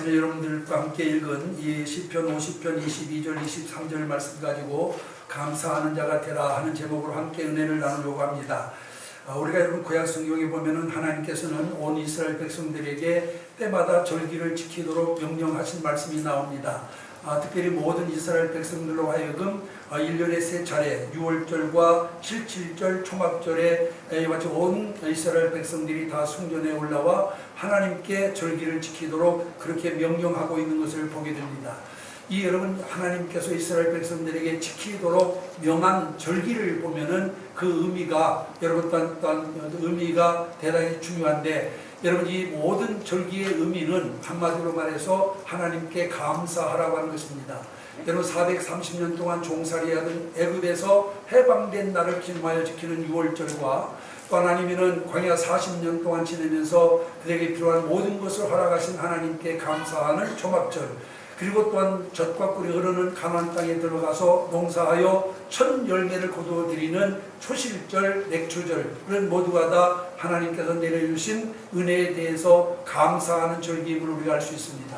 아침에 여러분들과 함께 읽은 이 시편 50편 22절 23절 말씀 가지고 감사하는 자가 되라 하는 제목으로 함께 은혜를 나누려고 합니다. 우리가 여러분 구약 성경에 보면은 하나님께서는 온 이스라엘 백성들에게 때마다 절기를 지키도록 명령하신 말씀이 나옵니다. 특별히 모든 이스라엘 백성들로 하여금 1년에 3차례 6월절과 7.7절 초막절에 마치 온 이스라엘 백성들이 다 성전에 올라와 하나님께 절기를 지키도록 그렇게 명령하고 있는 것을 보게 됩니다. 이 여러분 하나님께서 이스라엘 백성들에게 지키도록 명한 절기를 보면은 그 의미가 여러분 또한 의미가 대단히 중요한데, 여러분 이 모든 절기의 의미는 한마디로 말해서 하나님께 감사하라고 하는 것입니다. 여러분 430년 동안 종살이하던 애굽에서 해방된 날을 기념하여 지키는 6월절과 또 하나님은 광야 40년 동안 지내면서 그들에게 필요한 모든 것을 허락하신 하나님께 감사하는 초막절, 그리고 또한 젖과 꿀이 흐르는 가나안 땅에 들어가서 농사하여 첫 열매를 거두어드리는 초실절, 맥추절, 그런 모두가 다 하나님께서 내려주신 은혜에 대해서 감사하는 절기임을 우리가 알 수 있습니다.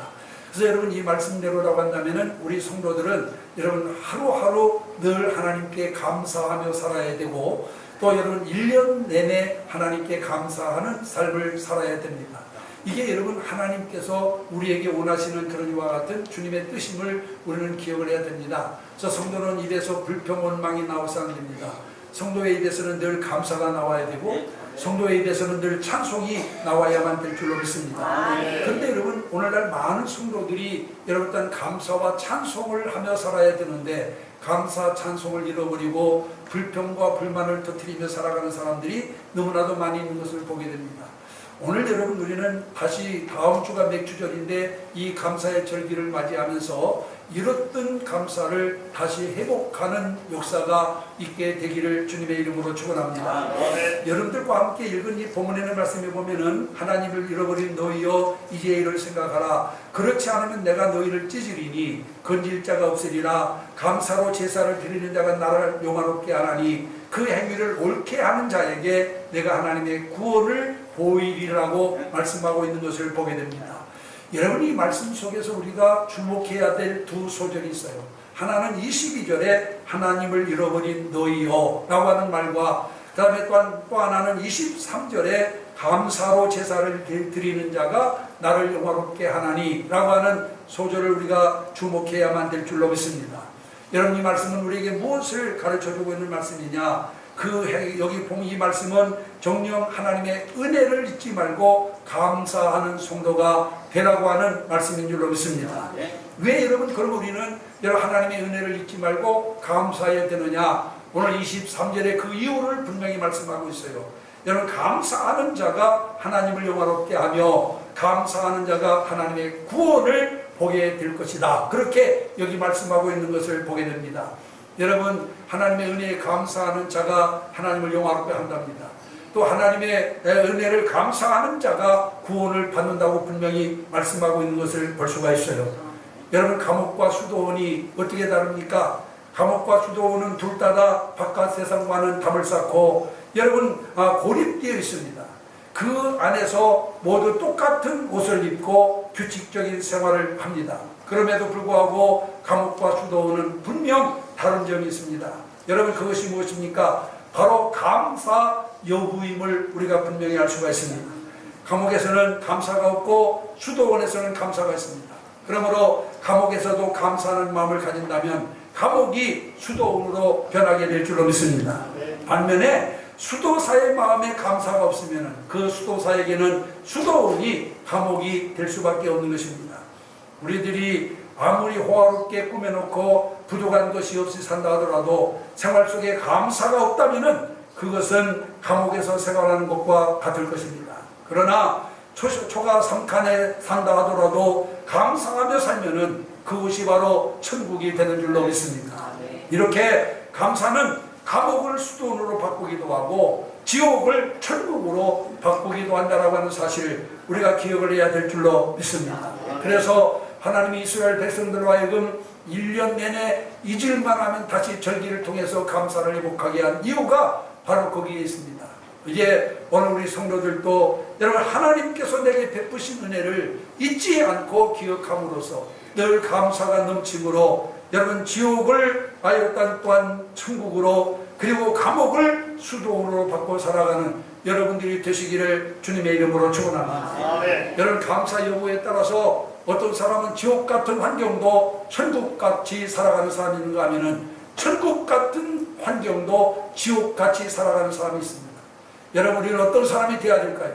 그래서 여러분 이 말씀대로라고 한다면 우리 성도들은 여러분 하루하루 늘 하나님께 감사하며 살아야 되고, 또 여러분 1년 내내 하나님께 감사하는 삶을 살아야 됩니다. 이게 여러분 하나님께서 우리에게 원하시는 그런 이와 같은 주님의 뜻임을 우리는 기억을 해야 됩니다. 그래서 성도는 입에서 불평 원망이 나오지 않습니다. 성도의 입에서는 늘 감사가 나와야 되고 성도의 입에서는 늘 찬송이 나와야만 될 줄로 믿습니다. 그런데 여러분 오늘날 많은 성도들이 여러분 일단 감사와 찬송을 하며 살아야 되는데 감사 찬송을 잃어버리고 불평과 불만을 터뜨리며 살아가는 사람들이 너무나도 많이 있는 것을 보게 됩니다. 오늘 여러분 우리는 다시 다음 주가 맥추절인데 이 감사의 절기를 맞이하면서 잃었던 감사를 다시 회복하는 역사가 있게 되기를 주님의 이름으로 축원합니다. 여러분들과 함께 읽은 이 본문의 말씀에 보면은 하나님을 잃어버린 너희여 이제 이를 생각하라. 그렇지 않으면 내가 너희를 찢으리니 건질 자가 없으리라. 감사로 제사를 드리는 자가 나를 영화롭게 하나니 그 행위를 옳게 하는 자에게 내가 하나님의 구원을 보이리라고 말씀하고 있는 것을 보게 됩니다. 여러분 이 말씀 속에서 우리가 주목해야 될 두 소절이 있어요. 하나는 22절에 하나님을 잃어버린 너희여 라고 하는 말과 그 다음에 또 하나는 23절에 감사로 제사를 드리는 자가 나를 영화롭게 하나니 라고 하는 소절을 우리가 주목해야만 될 줄로 믿습니다. 여러분 이 말씀은 우리에게 무엇을 가르쳐주고 있는 말씀이냐? 여기 본 이 말씀은 정녕 하나님의 은혜를 잊지 말고 감사하는 성도가 되라고 하는 말씀인 줄로 믿습니다. 왜 여러분 그럼 우리는 여러분 하나님의 은혜를 잊지 말고 감사해야 되느냐? 오늘 23절에 그 이유를 분명히 말씀하고 있어요. 여러분 감사하는 자가 하나님을 영화롭게 하며 감사하는 자가 하나님의 구원을 보게 될 것이다. 그렇게 여기 말씀하고 있는 것을 보게 됩니다. 여러분 하나님의 은혜에 감사하는 자가 하나님을 영화롭게 한답니다. 또 하나님의 은혜를 감사하는 자가 구원을 받는다고 분명히 말씀하고 있는 것을 볼 수가 있어요. 여러분 감옥과 수도원이 어떻게 다릅니까? 감옥과 수도원은 둘 다 바깥 세상과는 담을 쌓고 여러분 고립되어 있습니다. 그 안에서 모두 똑같은 옷을 입고 규칙적인 생활을 합니다. 그럼에도 불구하고 감옥과 수도원은 분명 다른 점이 있습니다. 여러분 그것이 무엇입니까? 바로 감사 여부임을 우리가 분명히 알 수가 있습니다. 감옥에서는 감사가 없고 수도원에서는 감사가 있습니다. 그러므로 감옥에서도 감사하는 마음을 가진다면 감옥이 수도원으로 변하게 될 줄로 믿습니다. 반면에 수도사의 마음에 감사가 없으면 그 수도사에게는 수도원이 감옥이 될 수밖에 없는 것입니다. 우리들이 아무리 호화롭게 꾸며놓고 부족한 것이 없이 산다 하더라도 생활 속에 감사가 없다면 그것은 감옥에서 생활하는 것과 같을 것입니다. 그러나 초가 3칸에 산다 하더라도 감사하며 살면은 그것이 바로 천국이 되는 줄로 믿습니다. 이렇게 감사는 감옥을 수도원으로 바꾸기도 하고 지옥을 천국으로 바꾸기도 한다라고 하는 사실 우리가 기억을 해야 될 줄로 믿습니다. 그래서 하나님이 이스라엘 백성들로 하여금 1년 내내 잊을만 하면 다시 절기를 통해서 감사를 회복하게 한 이유가 바로 거기에 있습니다. 이제 오늘 우리 성도들도 여러분 하나님께서 내게 베푸신 은혜를 잊지 않고 기억함으로써 늘 감사가 넘침으로 여러분 지옥을 아였단 또한 천국으로 그리고 감옥을 수도로 바꿔 살아가는 여러분들이 되시기를 주님의 이름으로 축원합니다. 여러분 감사 여부에 따라서 어떤 사람은 지옥 같은 환경도 천국같이 살아가는 사람이 있는가 하면은 천국 같은 환경도 지옥같이 살아가는 사람이 있습니다. 여러분 우리는 어떤 사람이 되어야 될까요?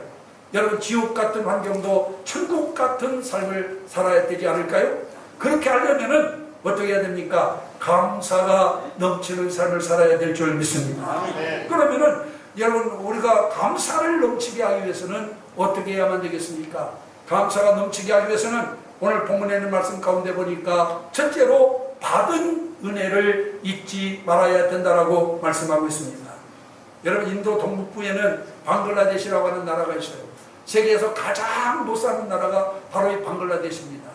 여러분 지옥 같은 환경도 천국 같은 삶을 살아야 되지 않을까요? 그렇게 하려면은 어떻게 해야 됩니까? 감사가 넘치는 삶을 살아야 될 줄 믿습니다. 그러면은 여러분 우리가 감사를 넘치게 하기 위해서는 어떻게 해야만 되겠습니까? 감사가 넘치게 하기 위해서는 오늘 본문에 있는 말씀 가운데 보니까 첫째로 받은 은혜를 잊지 말아야 된다라고 말씀하고 있습니다. 여러분 인도 동북부에는 방글라데시라고 하는 나라가 있어요. 세계에서 가장 못 사는 나라가 바로 이 방글라데시입니다.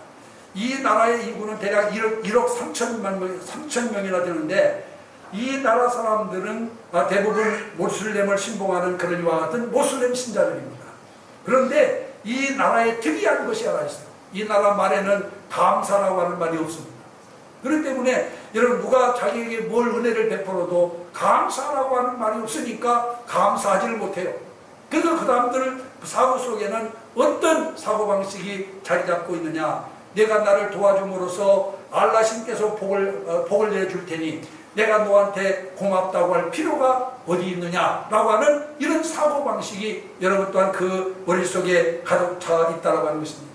이 나라의 인구는 대략 1억 3천 명이나 되는데 이 나라 사람들은 대부분 모슬렘을 신봉하는 그런 이와 같은 모슬렘 신자들입니다. 그런데 이 나라에 특이한 것이 하나 있어요. 이 나라 말에는 감사라고 하는 말이 없습니다. 그렇기 때문에 여러분 누가 자기에게 뭘 은혜를 베풀어도 감사라고 하는 말이 없으니까 감사하지를 못해요. 그래서 그 사람들 사고 속에는 어떤 사고방식이 자리 잡고 있느냐, 내가 나를 도와줌으로써 알라 신께서 복을 내줄 테니 내가 너한테 고맙다고 할 필요가 어디 있느냐라고 하는 이런 사고방식이 여러분 또한 그 머릿속에 가득 차 있다고 하는 것입니다.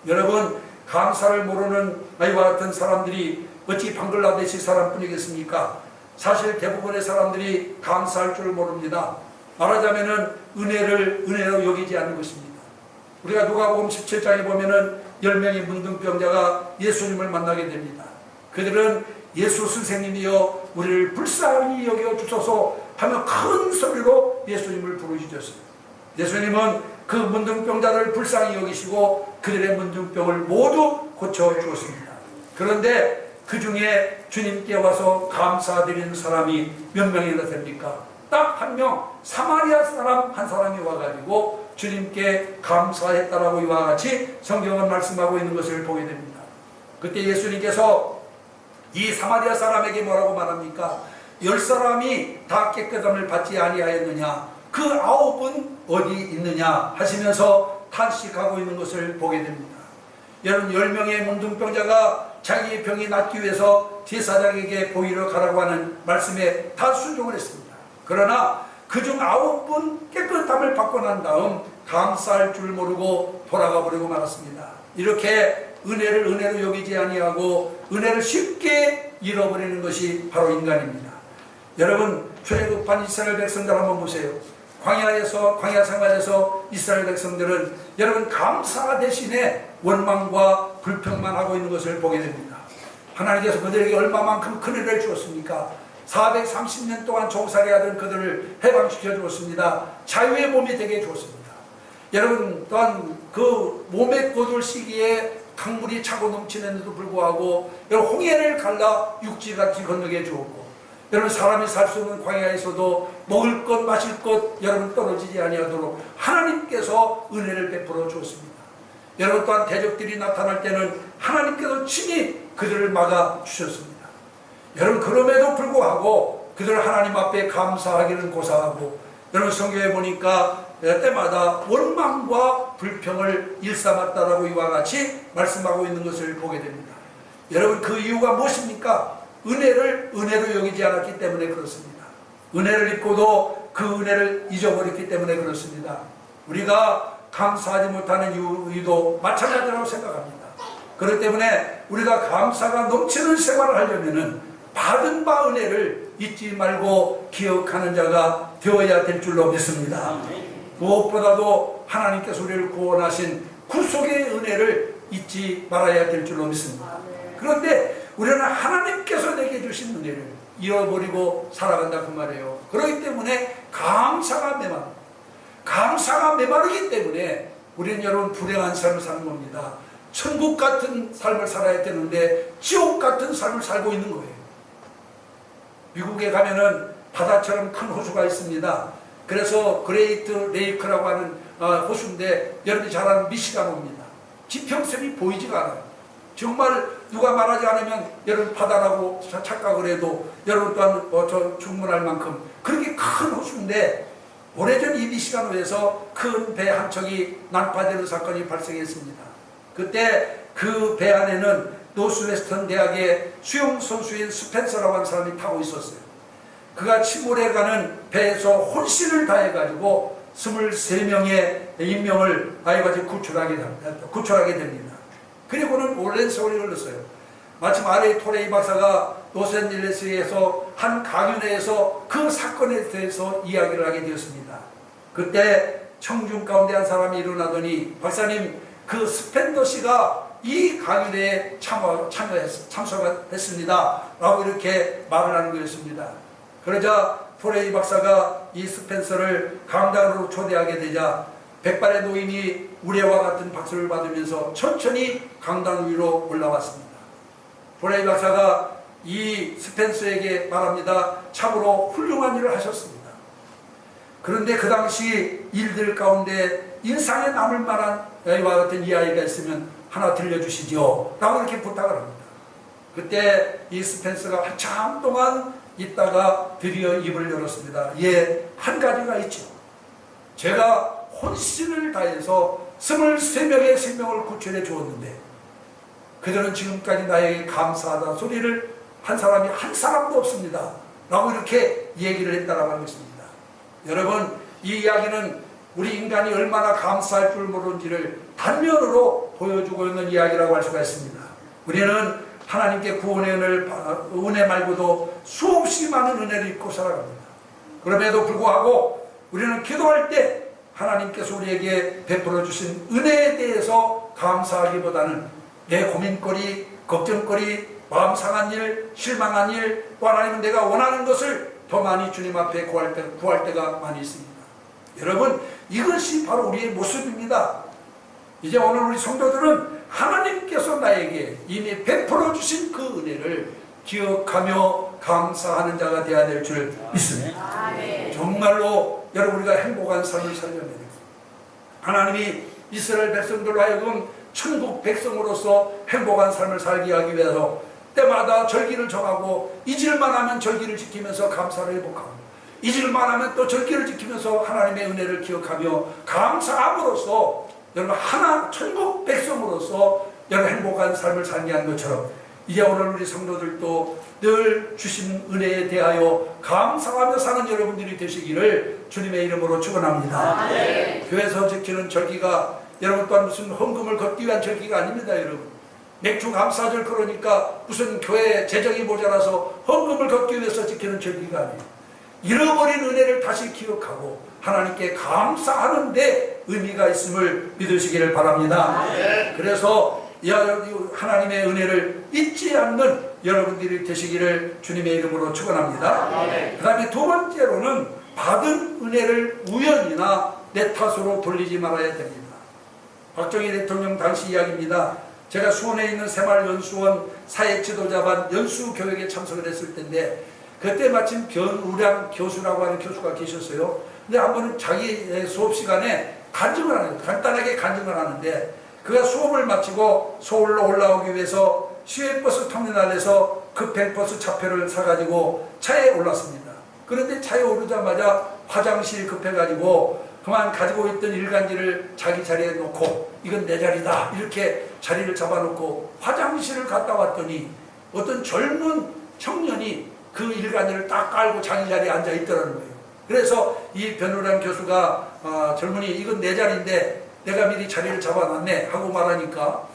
여러분 감사를 모르는 아이와 같은 사람들이 어찌 방글라데시 사람뿐이겠습니까? 사실 대부분의 사람들이 감사할 줄 모릅니다. 말하자면은 은혜를 은혜로 여기지 않는 것입니다. 우리가 누가복음 17장에 보면은 10명의 문둥병자가 예수님을 만나게 됩니다. 그들은 예수 선생님이여 우리를 불쌍히 여겨 주소서 하며 큰 소리로 예수님을 부르짖었어요. 예수님은 그 문둥병자를 불쌍히 여기시고 그들의 문둥병을 모두 고쳐주었습니다. 그런데 그 중에 주님께 와서 감사드리는 사람이 몇 명이나 됩니까? 딱 한 명, 사마리아 사람 한 사람이 와가지고 주님께 감사했다라고 이와 같이 성경은 말씀하고 있는 것을 보게 됩니다. 그때 예수님께서 이 사마리아 사람에게 뭐라고 말합니까? 10사람이 다 깨끗함을 받지 아니하였느냐? 그 9은 어디 있느냐? 하시면서 탄식하고 있는 것을 보게 됩니다. 여러분 10명의 문둥병자가 자기의 병이 낫기 위해서 제사장에게 보이러 가라고 하는 말씀에 다 순종을 했습니다. 그러나 그중 9분 깨끗함을 받고 난 다음 감사할 줄 모르고 돌아가 버리고 말았습니다. 이렇게 은혜를 은혜로 여기지 아니하고 은혜를 쉽게 잃어버리는 것이 바로 인간입니다. 여러분 출애굽한 이스라엘 백성들 한번 보세요. 광야 생활에서 이스라엘 백성들은 여러분 감사 대신에 원망과 불평만 하고 있는 것을 보게 됩니다. 하나님께서 그들에게 얼마만큼 큰 은혜를 주었습니까? 430년 동안 종살이하던 그들을 해방시켜 주었습니다. 자유의 몸이 되게 주었습니다. 여러분 또한 그 몸에 거둘 시기에 강물이 차고 넘치는데도 불구하고 여러분 홍해를 갈라 육지같이 건너게 주었고, 여러분 사람이 살 수 없는 광야에서도 먹을 것 마실 것 여러분 떨어지지 아니하도록 하나님께서 은혜를 베풀어 주었습니다. 여러분 또한 대적들이 나타날 때는 하나님께서 친히 그들을 막아 주셨습니다. 여러분 그럼에도 불구하고 그들은 하나님 앞에 감사하기는 고사하고, 여러분 성경에 보니까 때마다 원망과 불평을 일삼았다라고 이와 같이 말씀하고 있는 것을 보게 됩니다. 여러분 그 이유가 무엇입니까? 은혜를 은혜로 여기지 않았기 때문에 그렇습니다. 은혜를 잊고도 그 은혜를 잊어버렸기 때문에 그렇습니다. 우리가 감사하지 못하는 이유도 마찬가지라고 생각합니다. 그렇기 때문에 우리가 감사가 넘치는 생활을 하려면은 받은 바 은혜를 잊지 말고 기억하는 자가 되어야 될 줄로 믿습니다. 무엇보다도 하나님께서 우리를 구원하신 구속의 은혜를 잊지 말아야 될 줄로 믿습니다. 그런데 우리는 하나님께서 내게 주신 은혜를 잃어버리고 살아간다 그 말이에요. 그렇기 때문에 감사가 메마르기 때문에 우리는 여러분 불행한 삶을 사는 겁니다. 천국 같은 삶을 살아야 되는데 지옥 같은 삶을 살고 있는 거예요. 미국에 가면은 바다처럼 큰 호수가 있습니다. 그래서 그레이트 레이크라고 하는 호수인데 여러분이 잘 아는 미시간호입니다. 지평선이 보이지가 않아요. 정말 누가 말하지 않으면 여러분 바다라고 착각을 해도 여러분 또한 충분할 만큼 그렇게 큰 호수인데, 오래전 이 미시간호에서 큰 배 한 척이 난파되는 사건이 발생했습니다. 그때 그 배 안에는 노스웨스턴 대학의 수영 선수인 스펜서라고 하는 사람이 타고 있었어요. 그가 침몰해가는 배에서 혼신을 다해가지고 23명의 인명을 구출하게 됩니다. 그리고는 오랜 세월이 흘렀어요. 마침 아레이 토레이 박사가 로스앤젤레스에서 한 강연회에서 그 사건에 대해서 이야기를 하게 되었습니다. 그때 청중 가운데 한 사람이 일어나더니, 박사님, 그 스펜더 씨가 이 강연회에 참석했습니다 라고 이렇게 말을 하는 거였습니다. 그러자 토레이 박사가 이 스펜서를 강당으로 초대하게 되자 백발의 노인이 우레와 같은 박수를 받으면서 천천히 강당 위로 올라왔습니다. 토레이 박사가 이 스펜서에게 말합니다. 참으로 훌륭한 일을 하셨습니다. 그런데 그 당시 일들 가운데 인상에 남을 만한 이와 같은 이야기가 있으면 하나 들려주시죠 라고 이렇게 부탁을 합니다. 그때 이 스펜서가 한참 동안 있다가 드디어 입을 열었습니다. 예, 한 가지가 있죠. 제가 혼신을 다해서 23명의 생명을 구출해 주었는데 그들은 지금까지 나에게 감사하다 소리를 한 사람이 한 사람도 없습니다 라고 이렇게 얘기를 했다라고 하는 것입니다. 여러분, 이 이야기는 우리 인간이 얼마나 감사할 줄 모르는지를 단면으로 보여주고 있는 이야기라고 할 수가 있습니다. 우리는 하나님께 구원의 은혜 말고도 수없이 많은 은혜를 입고 살아갑니다. 그럼에도 불구하고 우리는 기도할 때 하나님께서 우리에게 베풀어 주신 은혜에 대해서 감사하기보다는 내 고민거리, 걱정거리, 마음 상한 일, 실망한 일, 또 하나님은 내가 원하는 것을 더 많이 주님 앞에 구할 때가 많이 있습니다. 여러분, 이것이 바로 우리의 모습입니다. 이제 오늘 우리 성도들은 하나님께서 나에게 이미 베풀어 주신 그 은혜를 기억하며 감사하는 자가 되어야 될 줄 믿습니다. 정말로 여러분, 우리가 행복한 삶을 살려면 하나님이 이스라엘 백성들로 하여금 천국 백성으로서 행복한 삶을 살게 하기 위해서 때마다 절기를 정하고 잊을만 하면 절기를 지키면서 감사를 회복하고, 잊을만 하면 또 절기를 지키면서 하나님의 은혜를 기억하며 감사함으로써 여러분 하나 천국 백성으로서 여러분 행복한 삶을 살게 한 것처럼 이제 오늘 우리 성도들도 늘 주신 은혜에 대하여 감사하며 사는 여러분들이 되시기를 주님의 이름으로 축원합니다. 교회에서 지키는 절기가 여러분 또한 무슨 헌금을 걷기 위한 절기가 아닙니다. 여러분, 맥주 감사절 그러니까 무슨 교회 재정이 모자라서 헌금을 걷기 위해서 지키는 절기가 아니에요. 잃어버린 은혜를 다시 기억하고 하나님께 감사하는 데 의미가 있음을 믿으시기를 바랍니다. 그래서 하나님의 은혜를 잊지 않는 여러분들이 되시기를 주님의 이름으로 축원합니다. 그 다음에 두 번째로는 받은 은혜를 우연이나 내 탓으로 돌리지 말아야 됩니다. 박정희 대통령 당시 이야기입니다. 제가 수원에 있는 새마을연수원 사회지도자반 연수교육에 참석을 했을 때인데 그때 마침 변우량 교수라고 하는 교수가 계셨어요. 근데 한 번은 자기 수업 시간에 간증을 하는 거예요. 간단하게 간증을 하는데 그가 수업을 마치고 서울로 올라오기 위해서 시외버스 터미널에서 급행버스 차표를 사가지고 차에 올랐습니다. 그런데 차에 오르자마자 화장실 급해가지고 그만 가지고 있던 일간지를 자기 자리에 놓고 이건 내 자리다 이렇게 자리를 잡아놓고 화장실을 갔다 왔더니 어떤 젊은 청년이 그 일간지를 딱 깔고 자기 자리에 앉아 있더라는 거예요. 그래서 이 변우란 교수가 젊은이 이건 내 자리인데 내가 미리 자리를 잡아놨네 하고 말하니까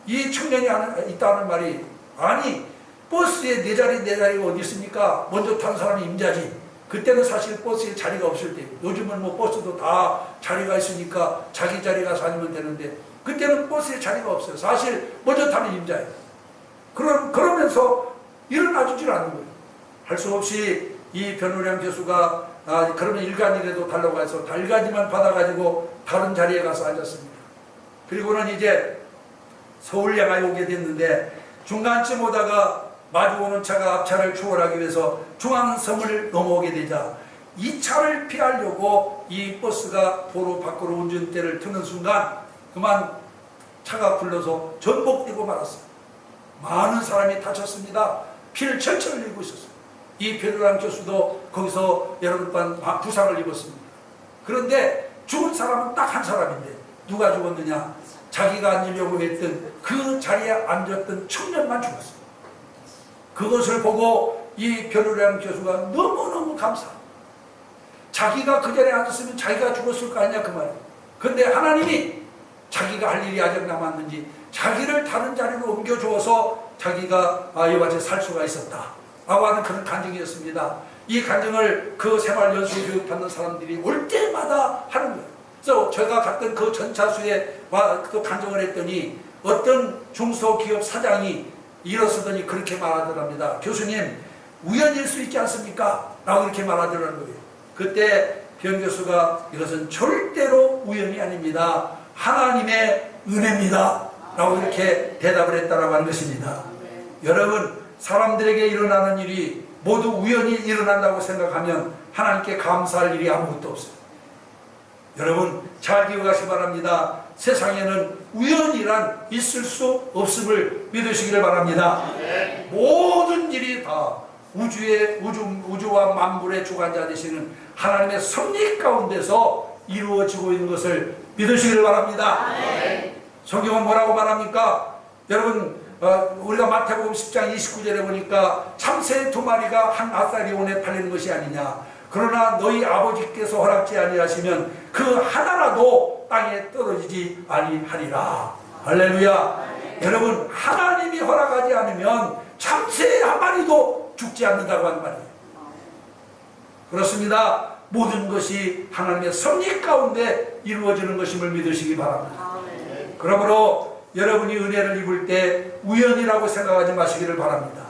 이 청년이 있다는 말이 아니 버스에 내 자리가 어디 있습니까? 먼저 탄 사람이 임자지. 그때는 사실 버스에 자리가 없을 때 요즘은 뭐 버스도 다 자리가 있으니까 자기 자리 가서 앉으면 되는데 그때는 버스에 자리가 없어요. 사실 먼저 타는 임자예요. 그러면서 일어나주질 않는 거예요. 할 수 없이 이 변우량 교수가 그러면 일간이라도 달라고 해서 달간이만 받아가지고 다른 자리에 가서 앉았습니다. 그리고는 이제 서울 향하여 오게 됐는데 중간쯤 오다가 마주오는 차가 앞차를 추월하기 위해서 중앙섬을 넘어오게 되자 이 차를 피하려고 이 버스가 도로 밖으로 운전대를 트는 순간 그만 차가 굴러서 전복되고 말았어요. 많은 사람이 다쳤습니다. 피를 철철 흘리고 있었어요. 이 베드로란 교수도 거기서 여러분 부상을 입었습니다. 그런데 죽은 사람은 딱 한 사람인데 누가 죽었느냐? 자기가 앉으려고 했던 그 자리에 앉았던 청년만 죽었어요. 그것을 보고 이 베드로란 교수가 너무너무 감사합니다. 자기가 그 자리에 앉았으면 자기가 죽었을 거 아니냐 그 말이에요. 그런데 하나님이 자기가 할 일이 아직 남았는지 자기를 다른 자리로 옮겨주어서 자기가 이와 같이 살 수가 있었다 라고 하는 그런 간증이었습니다. 이 간증을 그 생활연수교육 받는 사람들이 올 때마다 하는 거예요. 그래서 제가 갔던 그 전차수에 그 간증을 했더니 어떤 중소기업 사장이 일어서더니 그렇게 말하더랍니다. 교수님, 우연일 수 있지 않습니까? 라고 이렇게 말하더라는 거예요. 그때 변 교수가 이것은 절대로 우연이 아닙니다. 하나님의 은혜입니다. 라고 이렇게 대답을 했다라고 하는 것입니다. 여러분, 사람들에게 일어나는 일이 모두 우연히 일어난다고 생각하면 하나님께 감사할 일이 아무것도 없어요. 여러분, 잘 기억하시기 바랍니다. 세상에는 우연이란 있을 수 없음을 믿으시기를 바랍니다. 모든 일이 다 우주와 만물의 주관자 되시는 하나님의 섭리 가운데서 이루어지고 있는 것을 믿으시기를 바랍니다. 성경은 뭐라고 말합니까? 여러분, 우리가 마태복음 10장 29절에 보니까 참새 2마리가 한 아사리온에 팔리는 것이 아니냐. 그러나 너희 아버지께서 허락지 아니하시면 그 하나라도 땅에 떨어지지 아니하리라. 할렐루야. 여러분, 하나님이 허락하지 않으면 참새 한 마리도 죽지 않는다고 하는 말이에요. 그렇습니다. 모든 것이 하나님의 섭리 가운데 이루어지는 것임을 믿으시기 바랍니다. 그러므로 여러분이 은혜를 입을 때 우연이라고 생각하지 마시기를 바랍니다.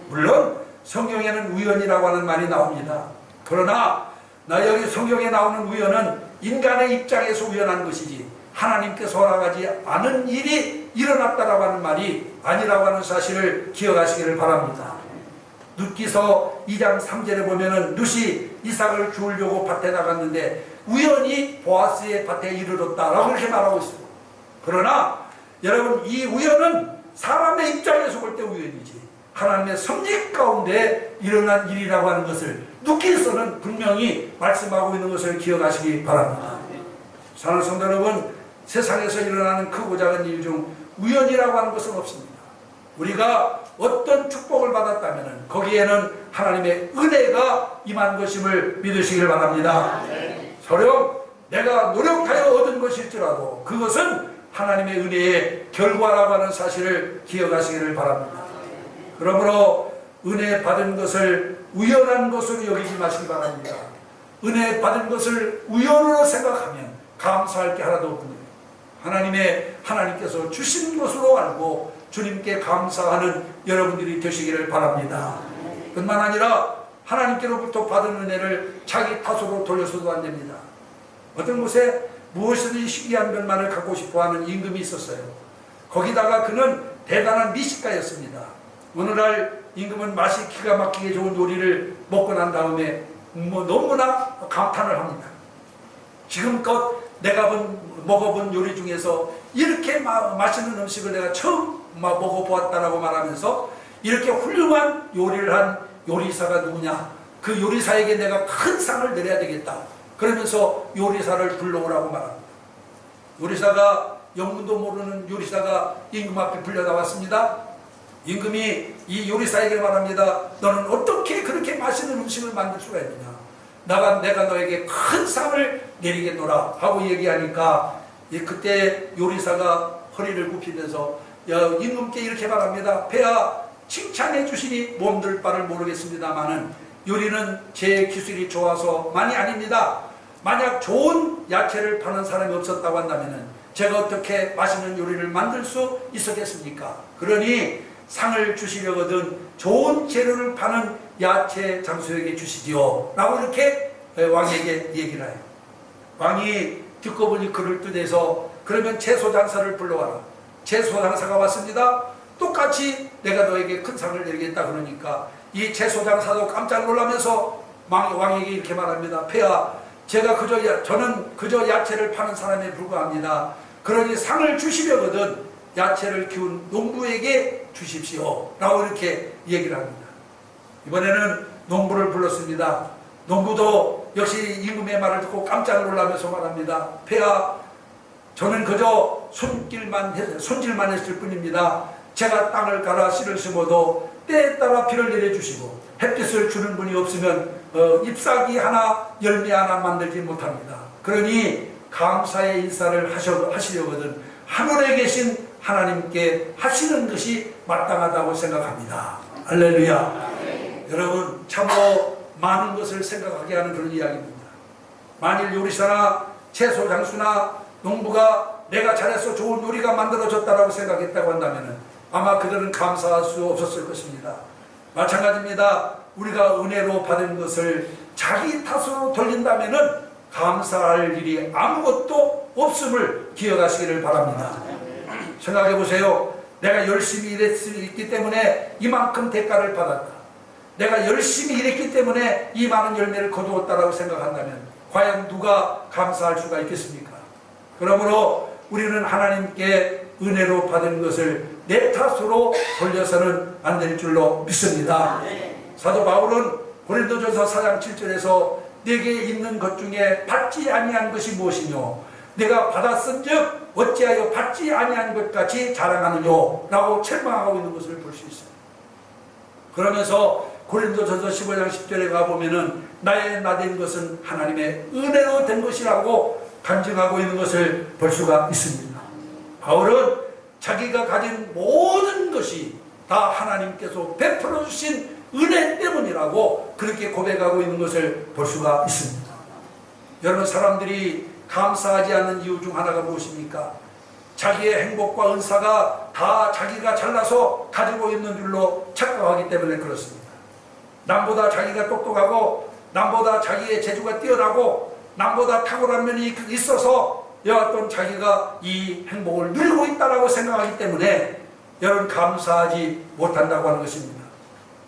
물론 성경에는 우연이라고 하는 말이 나옵니다. 그러나 여기 성경에 나오는 우연은 인간의 입장에서 우연한 것이지 하나님께서 허락하지 않은 일이 일어났다라고 하는 말이 아니라고 하는 사실을 기억하시기를 바랍니다. 룻기서 2장 3절에 보면은 룻이 이삭을 주우려고 밭에 나갔는데 우연히 보아스의 밭에 이르렀다라고 이렇게 말하고 있습니다. 그러나 여러분, 이 우연은 사람의 입장에서 볼 때 우연이지 하나님의 섭리 가운데 일어난 일이라고 하는 것을 룻기서는 분명히 말씀하고 있는 것을 기억하시기 바랍니다. 사랑하는 성도 여러분, 세상에서 일어나는 크고 작은 일 중 우연이라고 하는 것은 없습니다. 우리가 어떤 축복을 받았다면 거기에는 하나님의 은혜가 임한 것임을 믿으시길 바랍니다. 설령 내가 노력하여 얻은 것일지라도 그것은 하나님의 은혜의 결과라고 하는 사실을 기억하시기를 바랍니다. 그러므로 은혜 받은 것을 우연한 것으로 여기지 마시기 바랍니다. 은혜 받은 것을 우연으로 생각하면 감사할 게 하나도 없군요. 하나님께서 주신 것으로 알고 주님께 감사하는 여러분들이 되시기를 바랍니다. 뿐만 아니라 하나님께로부터 받은 은혜를 자기 탓으로 돌려서도 안 됩니다. 어떤 곳에 무엇이든지 희귀한 것만을 갖고 싶어하는 임금이 있었어요. 거기다가 그는 대단한 미식가였습니다. 어느 날 임금은 맛이 기가 막히게 좋은 요리를 먹고 난 다음에 너무나 감탄을 합니다. 지금껏 내가 먹어본 요리 중에서 이렇게 맛있는 음식을 내가 처음 먹어보았다라고 말하면서 이렇게 훌륭한 요리를 한 요리사가 누구냐, 그 요리사에게 내가 큰 상을 내려야 되겠다 그러면서 요리사를 불러오라고 말합니다. 요리사가 영문도 모르는 요리사가 임금 앞에 불려 나왔습니다. 임금이 이 요리사에게 말합니다. 너는 어떻게 그렇게 맛있는 음식을 만들 수가 있느냐, 내가 너에게 큰 상을 내리겠노라 하고 얘기하니까 그때 요리사가 허리를 굽히면서 임금께 이렇게 말합니다. 폐하, 칭찬해 주시니 몸둘 바를 모르겠습니다마는 요리는 제 기술이 좋아서 많이 아닙니다. 만약 좋은 야채를 파는 사람이 없었다고 한다면 제가 어떻게 맛있는 요리를 만들 수 있었겠습니까? 그러니 상을 주시려거든 좋은 재료를 파는 야채 장수에게 주시지요 라고 이렇게 왕에게 얘기를 해요. 왕이 듣고 보니 그럴 듯해서 그러면 채소 장사를 불러와라. 채소 장사가 왔습니다. 똑같이 내가 너에게 큰 상을 내리겠다 그러니까 이 채소 장사도 깜짝 놀라면서 왕에게 이렇게 말합니다. 폐하, 저는 그저 야채를 파는 사람에 불과합니다. 그러니 상을 주시려거든 야채를 키운 농부에게 주십시오 라고 이렇게 얘기를 합니다. 이번에는 농부를 불렀습니다. 농부도 역시 임금의 말을 듣고 깜짝 놀라면서 말합니다. 폐하, 저는 그저 손질만 했을 뿐입니다. 제가 땅을 갈아 씨를 심어도 때에 따라 비를 내려주시고 햇빛을 주는 분이 없으면 잎사귀 하나 열매 하나 만들지 못합니다. 그러니 감사의 인사를 하시려거든 하늘에 계신 하나님께 하시는 것이 마땅하다고 생각합니다. 할렐루야. 여러분, 참으로 많은 것을 생각하게 하는 그런 이야기입니다. 만일 요리사나 채소 장수나 농부가 내가 잘해서 좋은 요리가 만들어졌다고 생각했다고 한다면 아마 그들은 감사할 수 없었을 것입니다. 마찬가지입니다. 우리가 은혜로 받은 것을 자기 탓으로 돌린다면 감사할 일이 아무것도 없음을 기억하시기를 바랍니다. 생각해 보세요. 내가 열심히 일했기 때문에 이만큼 대가를 받았다. 내가 열심히 일했기 때문에 이 많은 열매를 거두었다고 생각한다면 과연 누가 감사할 수가 있겠습니까? 그러므로 우리는 하나님께 은혜로 받은 것을 내 탓으로 돌려서는 안 될 줄로 믿습니다. 사도 바울은 고린도전서 4장 7절에서 내게 있는 것 중에 받지 아니한 것이 무엇이뇨? 내가 받았은즉 어찌하여 받지 아니한 것 같이 자랑하느뇨? 라고 책망하고 있는 것을 볼 수 있어요. 그러면서 고린도전서 15장 10절에 가보면은 나의 나된 것은 하나님의 은혜로 된 것이라고 간증하고 있는 것을 볼 수가 있습니다. 바울은 자기가 가진 모든 것이 다 하나님께서 베풀어 주신 은혜 때문이라고 그렇게 고백하고 있는 것을 볼 수가 있습니다. 여러분, 사람들이 감사하지 않는 이유 중 하나가 무엇입니까? 자기의 행복과 은사가 다 자기가 잘나서 가지고 있는 줄로 착각하기 때문에 그렇습니다. 남보다 자기가 똑똑하고 남보다 자기의 재주가 뛰어나고 남보다 탁월한 면이 있어서 여하튼 자기가 이 행복을 누리고 있다고 생각하기 때문에 여러분 감사하지 못한다고 하는 것입니다.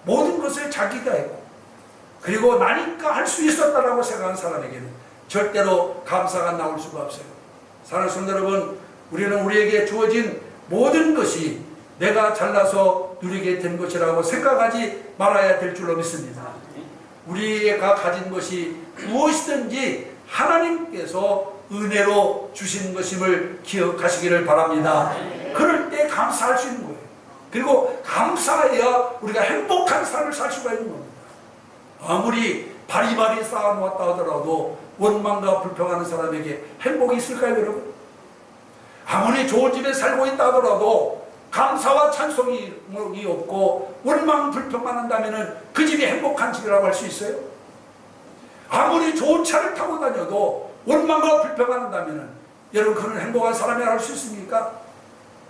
모든 것을 자기가 했고 그리고 나니까 할 수 있었다고 생각하는 사람에게는 절대로 감사가 나올 수가 없어요. 사랑하는 성도 여러분, 우리는 우리에게 주어진 모든 것이 내가 잘나서 누리게 된 것이라고 생각하지 말아야 될 줄로 믿습니다. 우리가 가진 것이 무엇이든지 하나님께서 은혜로 주신 것임을 기억하시기를 바랍니다. 그럴 때 감사할 수 있는 거예요. 그리고 감사해야 우리가 행복한 삶을 살 수가 있는 겁니다. 아무리 바리바리 쌓아놓았다 하더라도 원망과 불평하는 사람에게 행복이 있을까요, 여러분? 아무리 좋은 집에 살고 있다 하더라도 감사와 찬송이 없고 원망 불평만 한다면 그 집이 행복한 집이라고 할 수 있어요? 아무리 좋은 차를 타고 다녀도 원망과 불평만 한다면 여러분 그는 행복한 사람이라고 할 수 있습니까?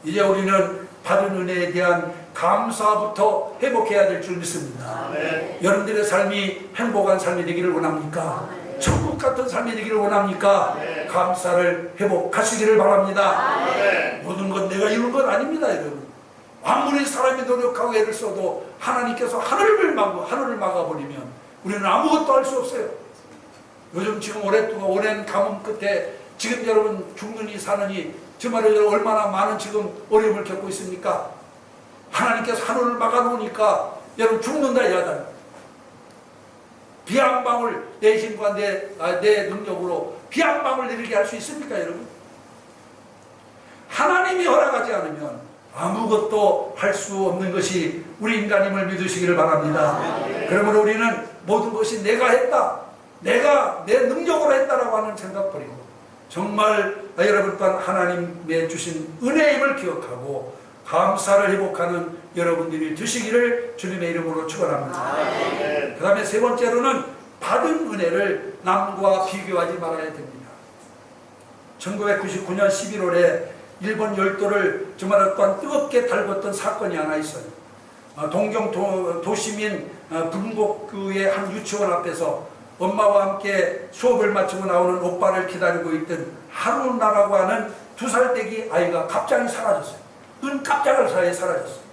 이제 우리는 받은 은혜에 대한 감사부터 회복해야 될 줄 믿습니다. 여러분들의 삶이 행복한 삶이 되기를 원합니까? 천국 같은 삶이 되기를 원합니까? 감사를 회복하시기를 바랍니다. 모든 건 내가 이룬 건 아닙니다, 여러분. 아무리 사람이 노력하고 애를 써도 하나님께서 하늘을 막아버리면 우리는 아무것도 할 수 없어요. 요즘 지금 오랜 가뭄 끝에 지금 여러분 죽느니 사느니 정말 얼마나 많은 지금 어려움을 겪고 있습니까? 하나님께서 하늘을 막아놓으니까 여러분 죽는다 야단. 비 한 방울 내 힘과 내 능력으로 비 한 방울 내리게 할 수 있습니까, 여러분? 하나님이 허락하지 않으면 아무것도 할 수 없는 것이 우리 인간임을 믿으시기를 바랍니다. 그러므로 우리는 모든 것이 내가 했다, 내가 내 능력으로 했다라고 하는 생각 버리고 정말 여러분 또한 하나님의 주신 은혜임을 기억하고 감사를 회복하는 여러분들이 되시기를 주님의 이름으로 축원합니다. 그 다음에 세 번째로는 받은 은혜를 남과 비교하지 말아야 됩니다. 1999년 11월에 일본 열도를 정말 또한 뜨겁게 달궜던 사건이 하나 있어요. 동경 도시민 bun곡구의 한 유치원 앞에서 엄마와 함께 수업을 마치고 나오는 오빠를 기다리고 있던 하루나라고 하는 2살대기 아이가 갑자기 사라졌어요. 눈 깜짝할 사이에 사라졌어요.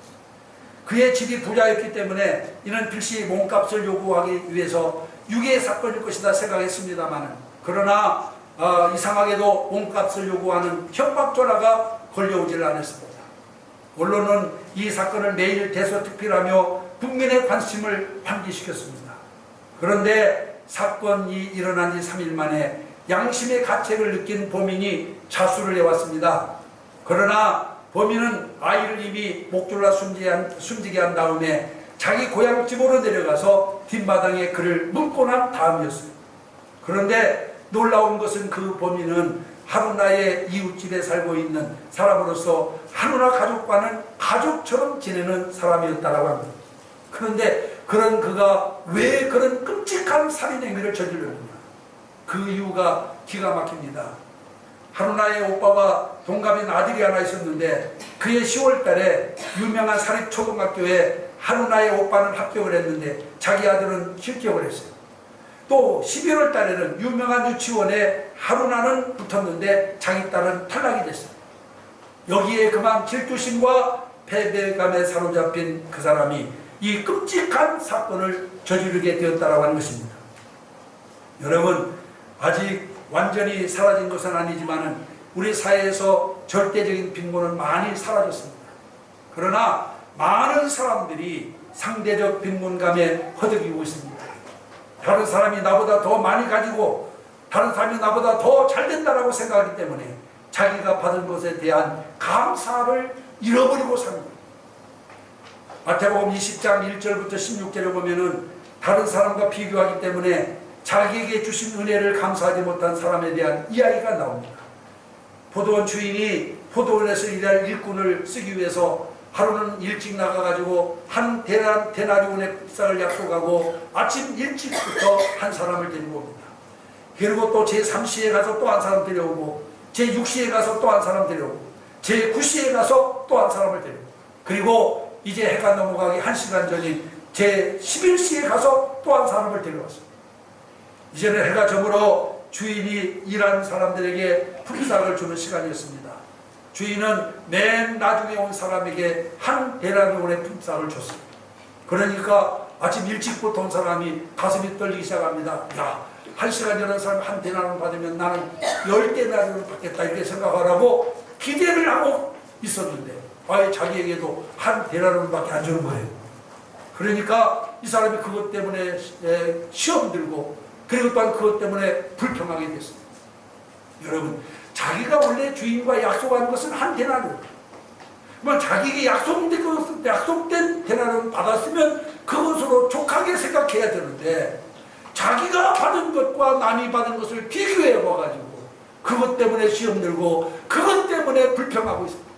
그의 집이 부자였기 때문에 이는 필시 몸값을 요구하기 위해서 육의 사건일 것이다 생각했습니다만, 그러나 이상하게도 몸값을 요구하는 협박전화가 걸려오질 않았습니다. 언론은 이 사건을 매일 대서특필하며 국민의 관심을 환기시켰습니다. 그런데 사건이 일어난 지 3일 만에 양심의 가책을 느낀 범인이 자수를 해왔습니다. 그러나 범인은 아이를 이미 목 졸라 숨지게 한 다음에 자기 고향집으로 내려가서 뒷마당에 그를 묻고 난 다음이었어요. 그런데 놀라운 것은 그 범인은 하루나의 이웃집에 살고 있는 사람으로서 하루나 가족과는 가족처럼 지내는 사람이었다고 합니다. 그런데 그런 그가 왜 그런 끔찍한 살인 행위를 저질렀느냐? 그 이유가 기가 막힙니다. 하루나의 오빠와 동갑인 아들이 하나 있었는데 그해 10월 달에 유명한 사립초등학교에 하루나의 오빠는 합격을 했는데 자기 아들은 실격을 했어요. 또 11월 달에는 유명한 유치원에 하루나는 붙었는데 자기 딸은 탈락이 됐어요. 여기에 그만 질투심과 패배감에 사로잡힌 그 사람이 이 끔찍한 사건을 저지르게 되었다고 하는 것입니다. 여러분, 아직 완전히 사라진 것은 아니지만 우리 사회에서 절대적인 빈곤은 많이 사라졌습니다. 그러나 많은 사람들이 상대적 빈곤감에 허덕이고 있습니다. 다른 사람이 나보다 더 많이 가지고 다른 사람이 나보다 더 잘 된다고 생각하기 때문에 자기가 받은 것에 대한 감사를 잃어버리고 삽니다. 마태복음 20장 1절부터 16절에 보면은 다른 사람과 비교하기 때문에 자기에게 주신 은혜를 감사하지 못한 사람에 대한 이야기가 나옵니다. 포도원 주인이 포도원에서 일할 일꾼을 쓰기 위해서 하루는 일찍 나가가지고 한 데나리온의 값을 약속하고 아침 일찍부터 한 사람을 데리고 옵니다. 그리고 또 제3시에 가서 또 한 사람 데려오고 제6시에 가서 또 한 사람 데려오고 제9시에 가서 또 한 사람을 데려오고 그리고 이제 해가 넘어가기 1시간 전인 제11시에 가서 또 한 사람을 데려왔습니다. 이제는 해가 저물어 주인이 일하는 사람들에게 품삯을 주는 시간이었습니다. 주인은 맨 나중에 온 사람에게 한 데나리온의 품삯을 줬습니다. 그러니까 아침 일찍부터 온 사람이 가슴이 떨리기 시작합니다. 야, 1시간 전에 사람이 한 데나리온 받으면 나는 10데나리온을 받겠다 이렇게 생각하라고 기대를 하고 있었는데 아예 자기에게도 한 데나리온밖에 안 주는 거예요. 그러니까 이 사람이 그것 때문에 시험 들고 그리고 또한 그것 때문에 불평하게 됐습니다. 여러분, 자기가 원래 주인과 약속한 것은 한 데나리온. 그러면 자기에게 약속된 데나리온 받았으면 그것으로 족하게 생각해야 되는데 자기가 받은 것과 남이 받은 것을 비교해 봐가지고 그것 때문에 시험 들고 그것 때문에 불평하고 있습니다.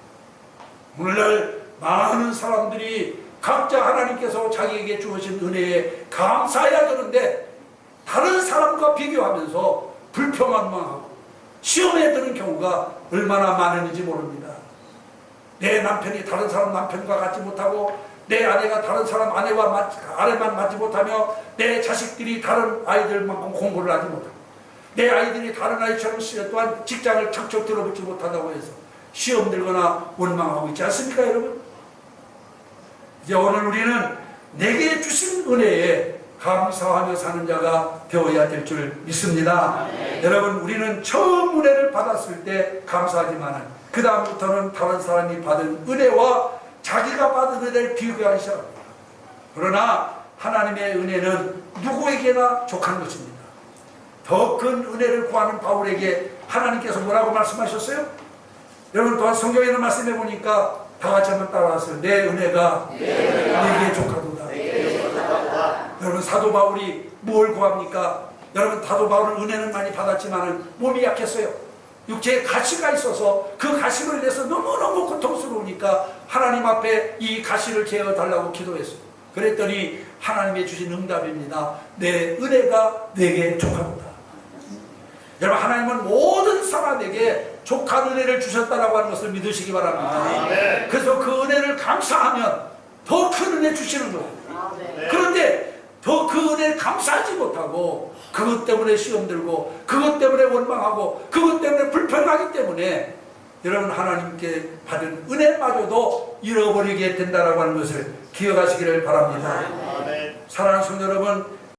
오늘날 많은 사람들이 각자 하나님께서 자기에게 주신 은혜에 감사해야 되는데 다른 사람과 비교하면서 불평만 하고 시험에 드는 경우가 얼마나 많은지 모릅니다. 내 남편이 다른 사람 남편과 같지 못하고 내 아내가 다른 사람 아내만 맞지 못하며 내 자식들이 다른 아이들만큼 공부를 하지 못하고 내 아이들이 다른 아이처럼 또한 직장을 척척 들어붙지 못한다고 해서 시험 들거나 원망하고 있지 않습니까, 여러분? 이제 오늘 우리는 내게 주신 은혜에 감사하며 사는 자가 되어야 될 줄 믿습니다. 여러분, 우리는 처음 은혜를 받았을 때 감사하지만 그 다음부터는 다른 사람이 받은 은혜와 자기가 받은 은혜를 비교하기 시작합니다. 그러나 하나님의 은혜는 누구에게나 족한 것입니다. 더 큰 은혜를 구하는 바울에게 하나님께서 뭐라고 말씀하셨어요? 여러분, 또한 성경에 있는 말씀해 보니까 다 같이 한번 따라하세요. 내 은혜가 내게 족하도다. 여러분, 사도 바울이 뭘 구합니까? 여러분, 사도 바울은 은혜는 많이 받았지만 몸이 약했어요. 육체에 가시가 있어서 그 가시를 내서 너무너무 고통스러우니까 하나님 앞에 이 가시를 제어달라고 기도했어요. 그랬더니 하나님이 주신 응답입니다. 내 은혜가 내게 족하도다. 여러분, 하나님은 모든 사람에게 족한 은혜를 주셨다라고 하는 것을 믿으시기 바랍니다. 그래서 그 은혜를 감사하면 더 큰 은혜 주시는 거예요. 그런데 더 그 은혜를 감사하지 못하고 그것 때문에 시험 들고 그것 때문에 원망하고 그것 때문에 불평하기 때문에 여러분, 하나님께 받은 은혜마저도 잃어버리게 된다라고 하는 것을 기억하시기를 바랍니다. 사랑하는 성도 여러분,